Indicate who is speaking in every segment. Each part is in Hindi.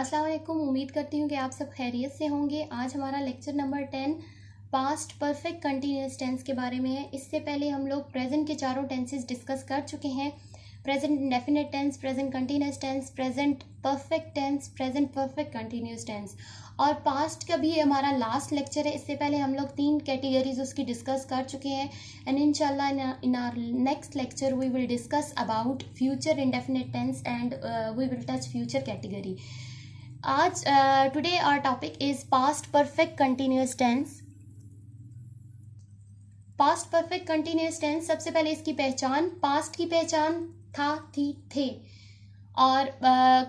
Speaker 1: अस्सलाम वालेकुम। उम्मीद करती हूँ कि आप सब खैरियत से होंगे। आज हमारा lecture number 10 past perfect continuous tense के बारे में है। इससे पहले हम लोग प्रेजेंट के चारों टेंसेस डिस्कस कर चुके हैं। Present indefinite tense, present continuous tense, present perfect tense, present perfect continuous tense और पास्ट का भी हमारा लास्ट लेक्चर है। इससे पहले हम लोग 3 कैटेगरीज उसकी डिस्कस कर चुके हैं एंड इंशाल्लाह in our next lecture we will discuss about future indefinite tense and we will touch future category. आज today our topic is past perfect continuous tense. Past perfect continuous tense, सबसे पहले इसकी पहचान, पास्ट की पहचान था, थी, थे और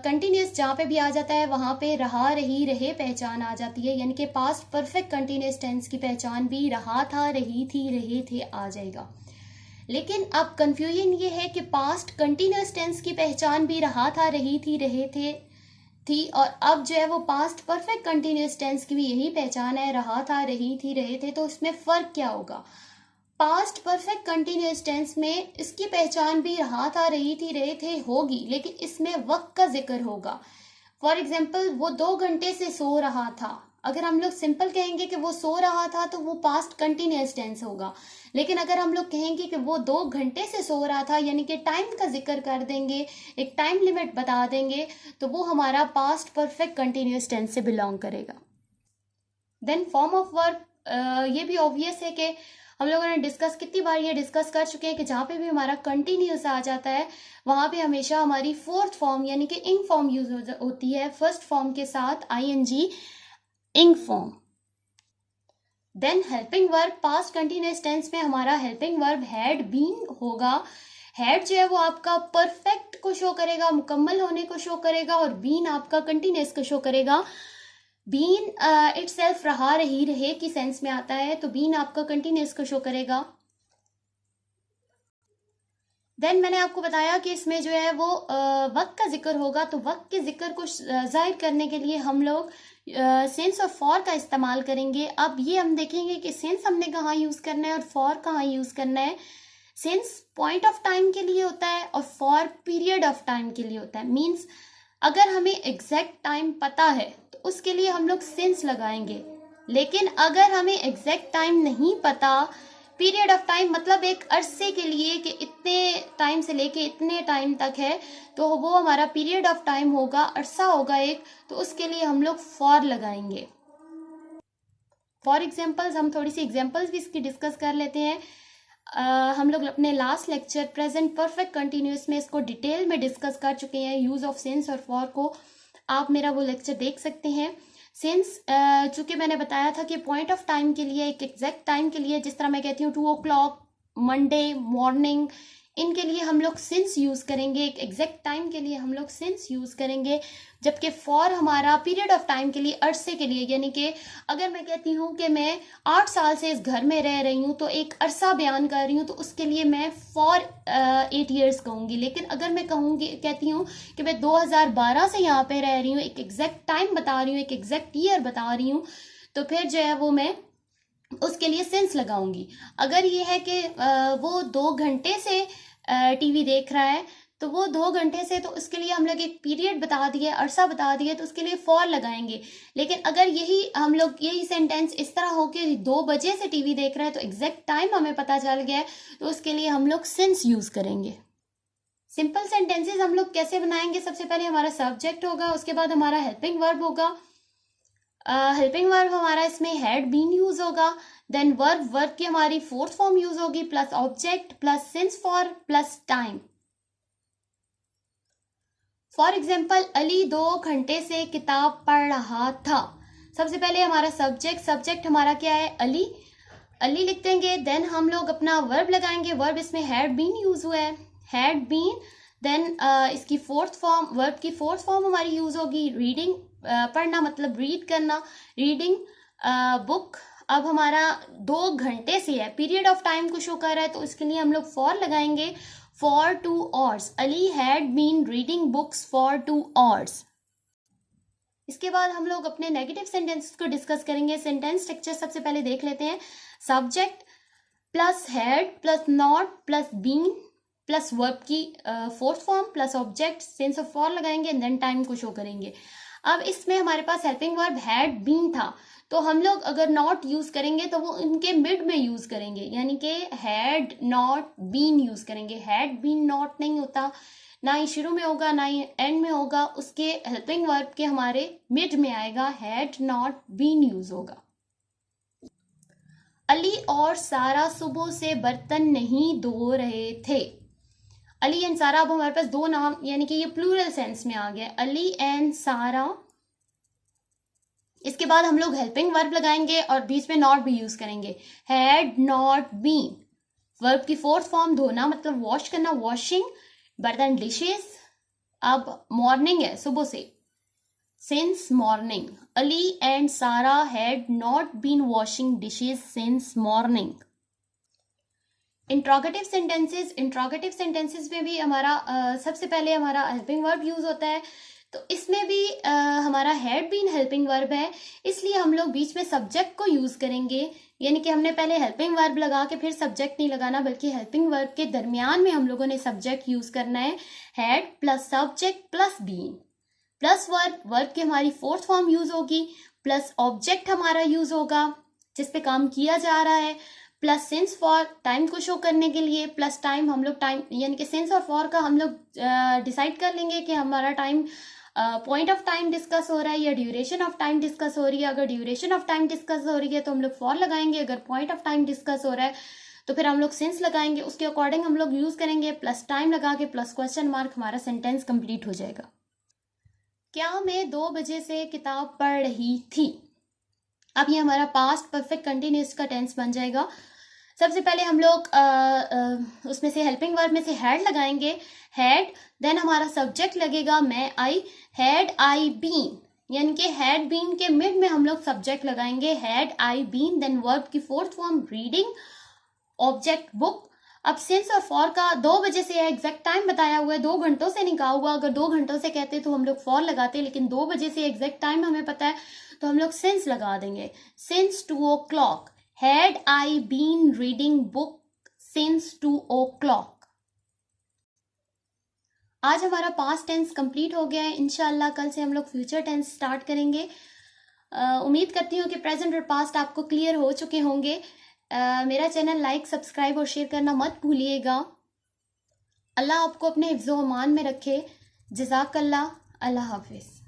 Speaker 1: कंटिन्यूअस जहाँ पे भी आ जाता है वहाँ पे रहा, रही, रहे पहचान आ जाती है। यानी कि पास्ट परफेक्ट कंटिन्यूअस टेंस की पहचान भी रहा था, रही थी, रहे थे आ जाएगा। लेकिन अब कंफ्यूजन ये है कि पास्ट कंटिन्यूअस टेंस की पहचान भी रहा था, रही थी, रहे थे थी और अब जो है वो पास्ट परफेक्ट कंटिन्यूअस टेंस की भी यही पहचान है, रहा था, रही थी, रहे थे। तो इसमें फर्क क्या होगा? पास्ट परफेक्ट कंटिन्यूअस टेंस में इसकी पहचान भी रहा था, रही थी, रहे थे होगी, लेकिन इसमें वक्त का जिक्र होगा। फॉर एग्जाम्पल, वो 2 घंटे से सो रहा था। अगर हम लोग सिंपल कहेंगे कि वो सो रहा था तो वो पास्ट कंटिन्यूअस टेंस होगा। लेकिन अगर हम लोग कहेंगे कि वो 2 घंटे से सो रहा था, यानी कि टाइम का जिक्र कर देंगे, एक टाइम लिमिट बता देंगे, तो वो हमारा पास्ट परफेक्ट कंटिन्यूअस टेंस से बिलोंग करेगा। देन फॉर्म ऑफ वर्ब, ये भी ऑब्वियस है कि हम लोगों ने डिस्कस कितनी बार ये डिस्कस कर चुके हैं कि जहाँ पे भी हमारा कंटिन्यूअस आ जाता है वहाँ पे हमेशा हमारी फोर्थ फॉर्म यानी कि इंग फॉर्म यूज होती है, फर्स्ट फॉर्म के साथ I N G, ing form. Then helping verb, past continuous tense में हमारा हेल्पिंग वर्ब हैड बीन होगा। हैड जो है वो आपका परफेक्ट को शो करेगा, मुकम्मल होने को शो करेगा और बीन आपका कंटिन्यूअस को शो करेगा। बीन इटसेल्फ रहा, रही, रहे की सेंस में आता है, तो बीन आपका कंटिन्यूअस को शो करेगा। देन मैंने आपको बताया कि इसमें जो है वो वक्त का जिक्र होगा, तो वक्त के जिक्र को जाहिर करने के लिए हम लोग सेंस और फॉर का इस्तेमाल करेंगे। अब ये हम देखेंगे कि सेंस हमने कहाँ यूज करना है और फॉर कहाँ यूज करना है। सेंस पॉइंट ऑफ टाइम के लिए होता है और फॉर पीरियड ऑफ टाइम के लिए होता है। मीन्स अगर हमें एग्जैक्ट टाइम पता है तो उसके लिए हम लोग सेंस लगाएंगे, लेकिन अगर हमें एग्जैक्ट टाइम नहीं पता, पीरियड ऑफ टाइम मतलब एक अरसे के लिए कि इतने टाइम से लेके इतने टाइम तक है, तो वो हमारा पीरियड ऑफ टाइम होगा, अरसा होगा एक, तो उसके लिए हम लोग फॉर लगाएंगे। फॉर एग्जाम्पल्स, हम थोड़ी सी एग्जाम्पल्स भी इसकी डिस्कस कर लेते हैं। हम लोग अपने last lecture present perfect continuous में इसको डिटेल में डिस्कस कर चुके हैं, यूज ऑफ सेंस और फॉर को। आप मेरा वो लेक्चर देख सकते हैं। सेंस चूंकि मैंने बताया था कि पॉइंट ऑफ टाइम के लिए, एक एग्जैक्ट टाइम के लिए, जिस तरह मैं कहती हूँ 2 o'clock, मंडे मॉर्निंग, इनके लिए हम लोग सिंस यूज करेंगे, एक एग्जैक्ट टाइम के लिए हम लोग सिंस यूज करेंगे। जबकि फॉर हमारा पीरियड ऑफ टाइम के लिए, अरसे के लिए, यानी कि अगर मैं कहती हूँ कि मैं 8 साल से इस घर में रह रही हूँ तो एक अरसा बयान कर रही हूँ, तो उसके लिए मैं फॉर 8 years कहूँगी। लेकिन अगर मैं कहती हूँ कि मैं 2012 से यहाँ पे रह रही हूँ, एक एग्जैक्ट टाइम बता रही हूँ, एक एग्जैक्ट ईयर बता रही हूँ, तो फिर जो है वो मैं उसके लिए सेंस लगाऊंगी। अगर ये है कि वो 2 घंटे से टीवी देख रहा है, तो वो 2 घंटे से, तो उसके लिए हम लोग एक पीरियड बता दिए, अरसा बता दिए, तो उसके लिए फॉर लगाएंगे। लेकिन अगर यही सेंटेंस इस तरह हो कि 2 बजे से टीवी देख रहा है, तो एग्जैक्ट टाइम हमें पता चल गया है, तो उसके लिए हम लोग सिंस यूज करेंगे। सिंपल सेंटेंसेस हम लोग कैसे बनाएंगे? सबसे पहले हमारा सब्जेक्ट होगा, उसके बाद हमारा हेल्पिंग वर्ब होगा। हेल्पिंग वर्ब हमारा इसमें हैड बीन यूज होगा। देन वर्ब की हमारी फोर्थ फॉर्म यूज होगी, plus object plus since for plus time. For example, Ali 2 घंटे से किताब पढ़ रहा था। सबसे पहले हमारा सब्जेक्ट हमारा क्या है? अली, अली लिख देंगे। देन हम लोग अपना वर्ब लगाएंगे, वर्ब इसमें हैड बीन यूज हुआ है, हैड बीन। देन इसकी फोर्थ फॉर्म, वर्ब की फोर्थ फॉर्म हमारी यूज होगी रीडिंग, पढ़ना मतलब रीड करना, रीडिंग बुक। अब हमारा 2 घंटे से है, पीरियड ऑफ टाइम को शो कर रहा है, तो इसके लिए हम लोग फॉर लगाएंगे, for 2 hours। Ali had been reading books for 2 hours। इसके बाद हम लोग अपने नेगेटिव सेंटेंसेस को डिस्कस करेंगे। सेंटेंस स्ट्रक्चर सबसे पहले देख लेते हैं। Subject plus had plus not plus been plus verb की fourth form plus object, sense of for लगाएंगे, देन टाइम को शो करेंगे। अब इसमें हमारे पास हेल्पिंग वर्ब हैड बीन था, तो हम लोग अगर नॉट यूज करेंगे तो वो इनके मिड में यूज करेंगे, यानी कि हैड नॉट बीन यूज करेंगे। हैड बीन नॉट नहीं होता, ना ही शुरू में होगा ना ही एंड में होगा, उसके हेल्पिंग वर्ब के हमारे मिड में आएगा, हैड नॉट बीन यूज होगा। अली और सारा सुबह से बर्तन नहीं धो रहे थे। अली एंड सारा, अब हमारे पास दो नाम, यानी कि ये प्लूरल सेंस में आ गया, अली एंड सारा। इसके बाद हम लोग हेल्पिंग वर्ब लगाएंगे और बीच में नॉट भी यूज करेंगे, हैड नॉट बीन। वर्ब की फोर्थ फॉर्म धोना मतलब वॉश करना, वॉशिंग, बर्तन डिशेस। अब मॉर्निंग है, सुबह से, since morning. Ali and Sara had not been washing dishes since morning. Interrogative sentences में भी हमारा सबसे पहले हमारा हेल्पिंग वर्ब यूज होता है, तो इसमें भी हमारा हैड बीन हेल्पिंग वर्ब है, इसलिए हम लोग बीच में सब्जेक्ट को यूज करेंगे, यानी कि हमने पहले हेल्पिंग वर्ब लगा के फिर सब्जेक्ट नहीं लगाना, बल्कि हेल्पिंग वर्ब के दरमियान में हम लोगों ने सब्जेक्ट यूज करना है। Had plus subject plus been plus verb की हमारी फोर्थ फॉर्म यूज होगी, प्लस ऑब्जेक्ट हमारा यूज होगा जिसपे काम किया जा रहा है, प्लस सिंस फॉर टाइम को शो करने के लिए, प्लस टाइम हम लोग टाइम यानी कि सिंस और फॉर का हम लोग डिसाइड कर लेंगे कि हमारा time point of time discuss हो रहा है या ड्यूरेशन ऑफ टाइम डिस्कस हो रही है। अगर ड्यूरेशन ऑफ टाइम डिस्कस हो रही है तो हम लोग फॉर लगाएंगे, अगर पॉइंट ऑफ टाइम डिस्कस हो रहा है तो फिर हम लोग सिंस लगाएंगे, उसके अकॉर्डिंग हम लोग यूज करेंगे, प्लस टाइम लगा के प्लस क्वेश्चन मार्क, हमारा सेंटेंस कंप्लीट हो जाएगा। क्या मैं 2 बजे से किताब पढ़ रही थी। अब ये हमारा पास्ट परफेक्ट कंटिन्यूस का टेंस बन जाएगा। सबसे पहले हम लोग उसमें से हेल्पिंग वर्ब में से हैड लगाएंगे, हैड, देन हमारा सब्जेक्ट लगेगा मैं, आई, हैड आई बीन, यानी कि हैड बीन के मिड में हम लोग सब्जेक्ट लगाएंगे, had I been, then verb की fourth form reading, object book. अब सिंस और फॉर का 2 बजे से एग्जैक्ट टाइम बताया हुआ है, 2 घंटों से नहीं कहा हुआ, अगर 2 घंटों से कहते तो हम लोग फॉर लगाते, लेकिन 2 बजे से एग्जैक्ट टाइम हमें पता है तो हम लोग सिंस लगा देंगे, since 2 o'clock, had I been reading book since 2 o'clock। आज हमारा पास्ट टेंस कंप्लीट हो गया है, इंशाल्लाह कल से हम लोग फ्यूचर टेंस स्टार्ट करेंगे। उम्मीद करती हूँ कि प्रेजेंट और पास्ट आपको क्लियर हो चुके होंगे। मेरा चैनल लाइक, सब्सक्राइब और शेयर करना मत भूलिएगा। अल्लाह आपको अपने हिफ्ज़ो अमान में रखे। जज़ाकल्लाह। अल्लाह हाफिज़।